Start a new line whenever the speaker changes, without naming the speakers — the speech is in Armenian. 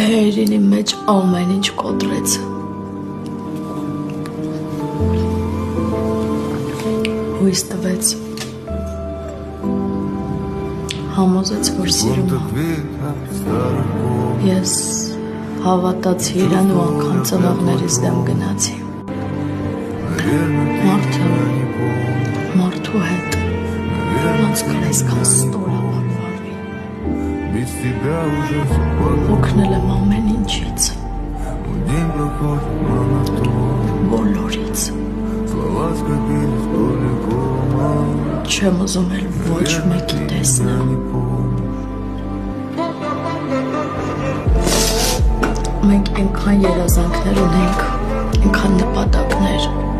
Հերինի մեջ ամեն ինչ կոտրեց։ Հույս տվեց։ Համոզեց, որ սիրում է։ Ես հավատացի իրան ու անգամ ծնողներիս դեմ գնացի։ Մարդու հետ ոնց կար այսքան ստորաբար վարվի։ Օգնել եմ ամեն ինչից։ Բոլորից։ Չեմ ուզում էլ ոչ մեկի տեսնել։ Մենք այնքան երազանքներ ունենք, այնքան նպատակներ։